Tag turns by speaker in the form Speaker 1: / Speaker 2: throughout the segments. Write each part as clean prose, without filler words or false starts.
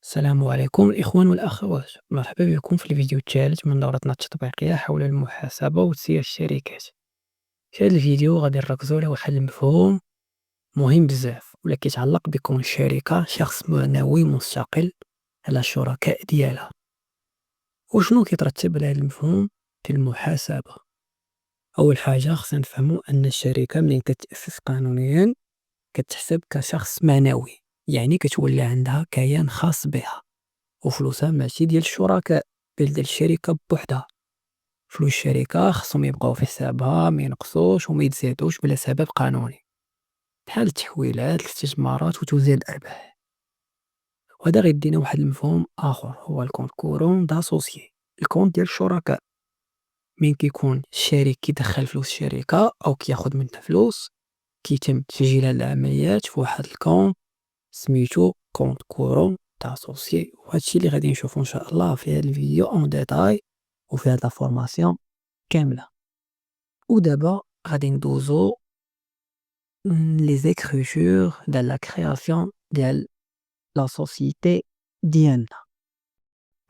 Speaker 1: السلام عليكم الإخوان والأخوات، مرحبا بكم في الفيديو الثالث من دورتنا التطبيقية حول المحاسبة وتسيير الشركات. في هذا الفيديو غادي نركزوا على واحد المفهوم مهم بزاف ولا كيتعلق بكون الشركة شخص معنوي مستقل على الشركاء ديالها. وشنو كيترتب على هذا المفهوم في المحاسبة؟ أول حاجة خصنا نفهموا أن الشركة ملي كتأسس قانونيا كتحسب كشخص معنوي، يعني كتولي عندها كيان خاص بها وفلوسها ماشي ديال الشركاء بل ديال الشركة بوحدها. فلوس الشركة خصهم يبقاو في حسابها ما ينقصوش وما يتزادوش بلا سبب قانوني، بحال التحويلات الاستثمارات وتوزيع الأرباح. وهذا غيدينا واحد المفهوم آخر هو الكونت كورون داسوسيي، الكونت ديال الشركاء. من كيكون الشريك كيدخل فلوس الشركة أو كياخد منها فلوس كيتم تسجيل هاد العمليات في واحد الكونت سميتو كونت كورون داسوسيي. وهادشي اللي غادي نشوفو إن شاء الله في هاد الفيديو أون ديتاي وفي هاد لا فورماسيون كاملة. ودابا غادي ندوزو لي زيكريتور ديال لا كرياسيون ديال لا سوسيتي ديالنا.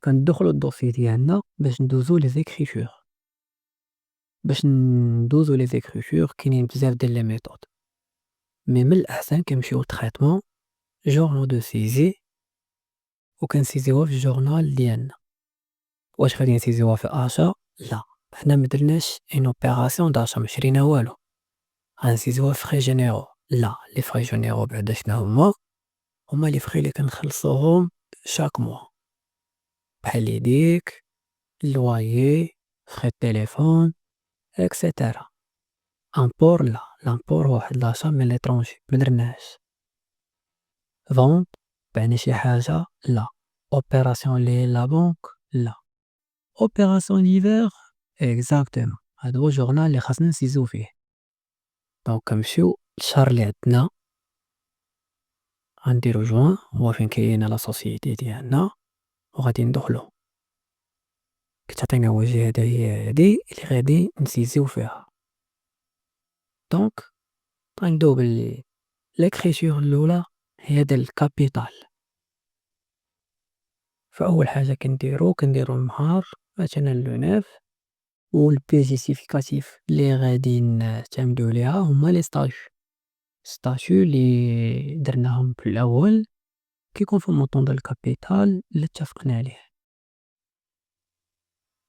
Speaker 1: كندخلو الدوسي ديالنا باش ندوزو لي زيكريتور. باش ندوزو لي زيكريتور كاينين بزاف ديال لي ميثود، مي من الأحسن كنمشيو للتريتمون جورنال دو سيزي وكنسيزيوها في الجورنال ديالنا. واش غادي نسيزيوها في أشا؟ لا، حنا مدرناش اون اوبيراسيون داشا مشرينا والو، غنسيزيوها في فخي جينيرو. لا، لي فخي جينيرو بعدا شنا هما لي فخي اللي كنخلصوهم شاك موا، بحال ليديك اللوايي فخي التليفون اكسيتيرا. امبور لا، لامبور هو واحد لاشا من ليترونجي مدرناهش. فونت بعني شي حاجة لا، اوبيراسيون لي لا بنك لا، اوبيراسيون ليفر اكزاكتومون هذا هو الجورنال اللي خاصنا نسيزو فيه. دونك كنمشيو للشهر اللي عندنا، غنديرو جوان هو فين كاينه لا سوسيتي ديالنا وغادي ندخلو. كتعطينا واجهة هذا هي هادي اللي غادي نسيزيو فيها. دونك غنبداو ليكريتور الاولى هي ديال الكابيتال. فاول حاجة كنديرو النهار مثلا لو نوف، والبي جيسيفيكاتيف اللي غادي نعتمدو عليها هما لي ستاشو اللي درناهم في الاول كيكون في المونطون ديال الكابيتال اللي اتفقنا عليه.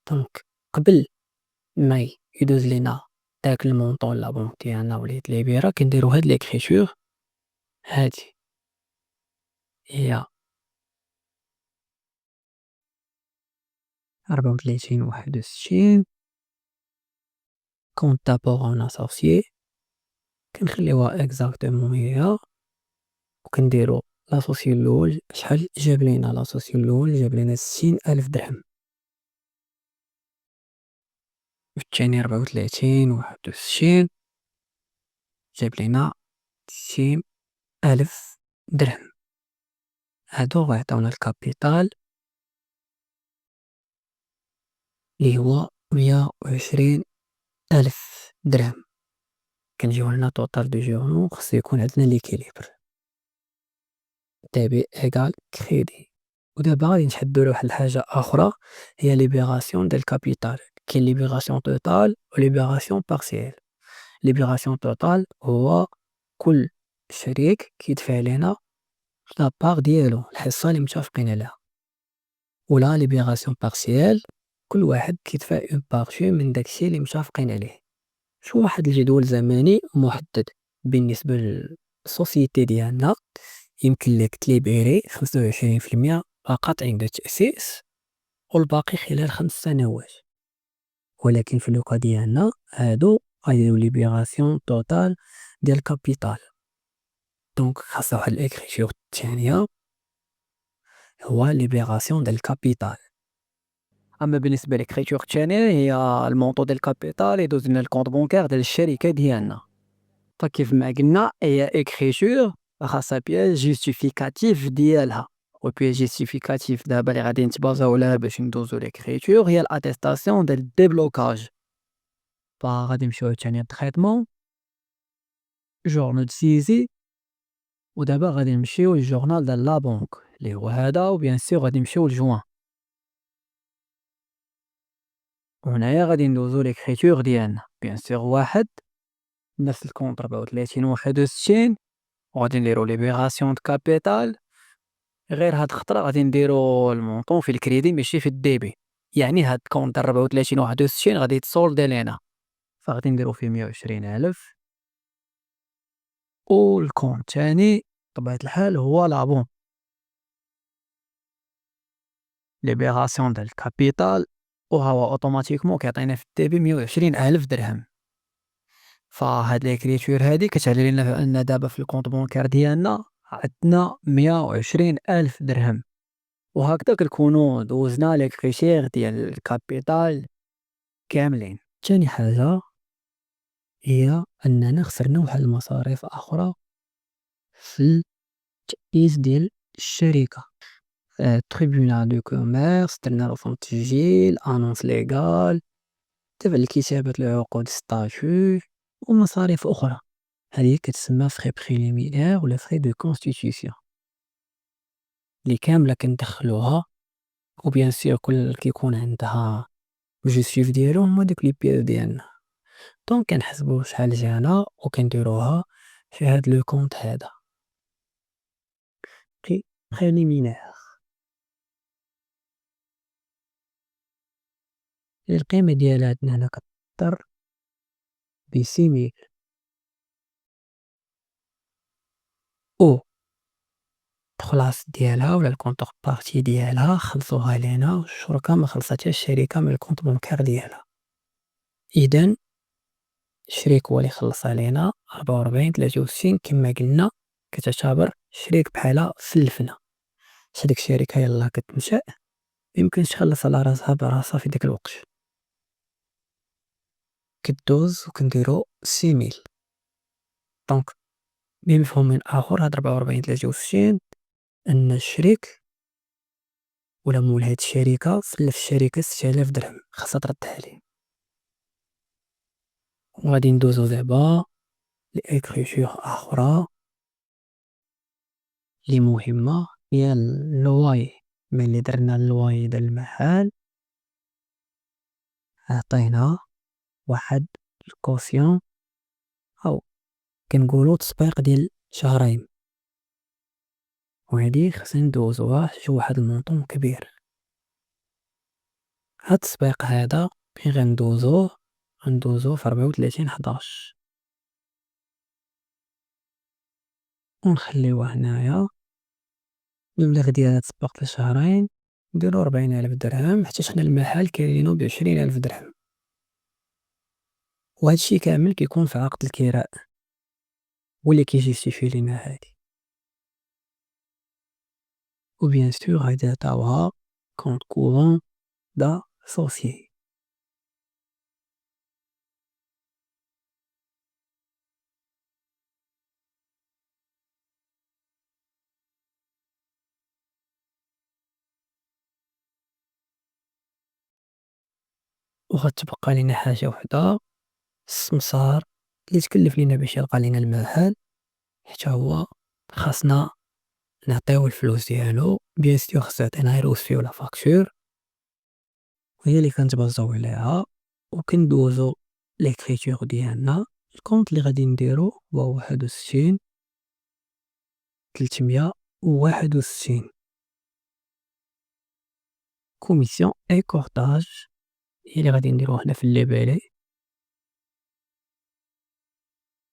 Speaker 1: دونك قبل ما يدوز لينا داك المونطون لا بونك ديالنا وليت ليبيرا كنديرو هاد ليكريتور. هادي هي 34 61 كونت دابور اون اسوسيي كنخليوها اكزاكتومون هي، وكنديرو لاسوسيي الاول شحال جاب لينا. لاسوسيي الاول جاب لينا 60,000 درهم، والثاني 34 61 جاب لينا 60,000 درهم. هادو غيعطيونا الكابيتال اللي هو 120,000 درهم. كنجيو لنا توتال دو جورنو خصو يكون عندنا ليكيليبر ديبي إيكال كريدي. ودابا غادي نتحدو على واحد الحاجة أخرى هي ليبيراسيون ديال الكابيتال. كاين ليبيراسيون توتال و ليبيراسيون بارسيال. ليبيراسيون توتال هو كل شريك كيدفع لينا لا بار ديالو الحصة اللي متفقين عليها، ولا ليبيراسيون بارسيال كل واحد كيدفع اون بارتي من داكشي اللي متفقين عليه. شو واحد الجدول زمني محدد بالنسبة للسوسيتي ديالنا يمكن لك تليبيري 25% فقط عند التأسيس والباقي خلال 5 سنوات. ولكن في اللوكا ديالنا هادو غيديرو ليبيراسيون توتال ديال الكابيتال. دونك خاصة واحد الإكريتور الثانية هو ليبيراسيون ديال الكابيتال. اما بالنسبه للكريتور الثانيه هي المونطو ديال الكابيتال يدوز لنا الكونط بونكير ديال الشركه ديالنا. فكيف ما قلنا هي اكريتور خاصها بياج جيستيفيكاتيف ديالها، والبياج جيستيفيكاتيف دابا اللي غادي نتبازاو عليها باش ندوزو ليكريتور هي الاتيستاسيون ديال الديبلوكاج. فغادي نمشيو ثاني للتريتمون جورنال سيزي، ودابا غادي نمشيو للجورنال ديال لا بونك اللي هو هذا، وبيان سور غادي نمشيو لجوان، وهنايا غادي ندوزو ليكريتور ديالنا بيان سور واحد نفس الكونط 34 61، وغادي نديرو ليبيراسيون د كابيتال. غير هاد الخطرة غادي نديرو المونطون في الكريدي ماشي في الديبي، يعني هاد الكونط 34 61 غادي يتصولد لينا، فغادي نديرو فيه 120,000. والكونط الثاني بطبيعة الحال هو لابون، ليبيراسيون ديال الكابيتال، وها هو اوتوماتيكمون كيعطينا في الديبي 120,000 درهم. فهاد ليكريتور هادي كتعني لنا أن دابا في الكونط بونكار ديالنا عندنا 120,000 درهم، وهكذا كنكونو دوزنا لي كريتير ديال الكابيتال كاملين. تاني حاجة هي أننا خسرنا واحد المصاريف أخرى في التأسيس ديال الشركة، تريبونال دو كوميرس، درنا رسوم تسجيل، أنونس ليغال، تبع لكتابة العقود ستاتيو، ومصاريف أخرى، هذه كتسمى فخي بريليمينير ولا فخي دو كونستيتيسيون اللي كاملة كندخلوها. وبيان سور كل كيكون عندها الجوستيف ديالو هما دوك لي بياس ديالنا، دونك كنحسبو شحال جانا وكنديروها في هاد لو كونط هذا فخي بريليمينير. القيمة ديالها عندنا هنا كتضر ب6000، و الخلاص ديالها ولا الكونتر بارتي ديالها خلصوها لينا، والشركة ما خلصتهاش الشركة من الكونط بونكار ديالها. إذن الشريك هو اللي خلص علينا 44 63 كما قلنا، كتعتبر الشريك بحال سلفنا، حيت هاديك الشركة يلاه كتنشأ ميمكنش تخلص على راسها براسها في داك الوقت، كدوز وكنديرو 6000. دونك بمفهوم من آخر هاد 44 63 أن الشريك ولا مول هاد الشركة سلف الشركة 6000 درهم خاصها تردها ليه. وغادي ندوزو دابا لإكريتور أخرى لي مهمة، هي اللواي. ملي درنا اللواي ديال المحل عطينا واحد الكوسيون أو كنقولو تسبيق ديال شهرين، وهادي خصنا ندوزوها حتى واحد المونطون كبير. هاد التسبيق هذا فين غندوزوه في 34/11 ونخليوه هنايا. المبلغ ديال هاد التسبيق في شهرين نديرو 40,000 درهم، حيت حنا المحل كاينينو ب20,000 درهم، وهاد الشي كامل كيكون في عقد الكراء هو اللي كيجيستيفي لينا هادي. وبيان سور غادي نعطيوها كونط كورون داسوسيي. وغتبقى لينا حاجة وحدة، السمسار اللي تكلف لينا باش يلقى لينا المحل، حتى هو خاصنا نعطيوه الفلوس ديالو. بيان سور خاصو يعطينا غير روسي ولا فاكتور، وهي اللي كنتبازاو عليها. وكندوزو ليكريتور ديالنا. الكونط اللي غادي نديرو هو 61 361 كوميسيون اي كورتاج، هي اللي غادي نديروه هنا في الليبالي،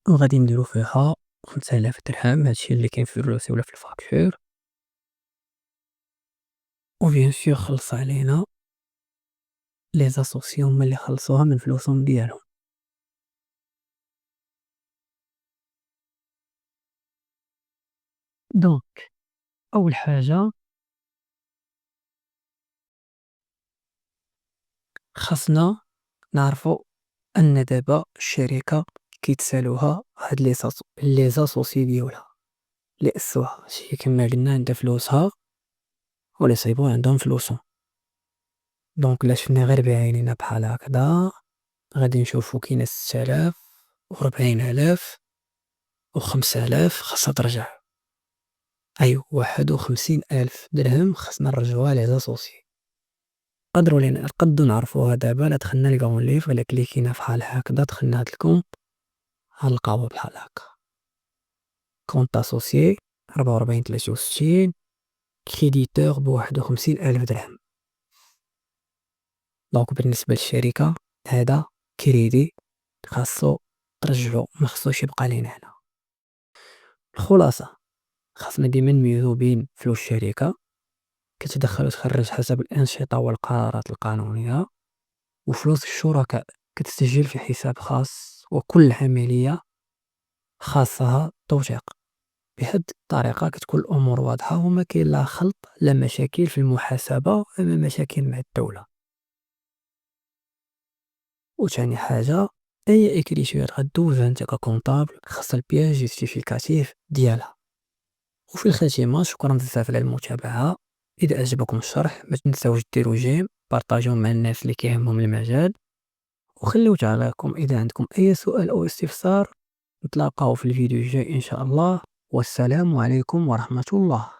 Speaker 1: وغادي نديرو فيها 5000 درهم، هادشي اللي كاين في الروسي ولا في الفاكتور. وبيان سور خلص علينا لي زاسوسيون هما اللي خلصوها من فلوسهم ديالهم. دونك أول حاجة خاصنا نعرفو أن دابا الشركة كيتسالوها هاد لي زاسوسي ديالها اللي أسسوها، شي كما قلنا عندها فلوسها ولا صايبو عندهم فلوسهم. دونك إلا شفنا غير بعينينا بحال هكدا غادي نشوفو كاينة 6000 و40,000 و5000 خاصها ترجع. أيوا 51,000 درهم خصنا نرجعوها لي زاسوسيي. نقدروا نعرفوها دابا لا دخلنا لكاون ليف إلا كليكينا فحال هكذا دخلنا لكم غنلقاوها بحال هكا. كونط اسوسيي 44 63 كريديتور ب51,000 درهم. دونك بالنسبة للشركة هذا كريدي خاصو ترجعو مخصوش يبقى لينا هنا. الخلاصة خاصنا ديما نميزو بين فلوس الشركة كتدخل وتخرج حسب الأنشطة والقرارات القانونية، وفلوس الشركاء كتسجل في حساب خاص وكل عملية خاصها توثيق. بهاد الطريقة كتكون الأمور واضحة وما كاين لا خلط لا مشاكل في المحاسبة ولا مشاكل مع الدولة. وثاني حاجة أي إكريتير غدوزها نتا ككونطابل خاصها البياج جوستيفيكاتيف ديالها. وفي الخاتمة شكرا بزاف على المتابعة. إذا أعجبكم الشرح ما تنساوش ديروا جيم بارطاجيو مع الناس اللي كيهمهم المجال، وخليو تعليقكم إذا عندكم أي سؤال أو استفسار. نتلاقاو في الفيديو الجاي إن شاء الله، والسلام عليكم ورحمة الله.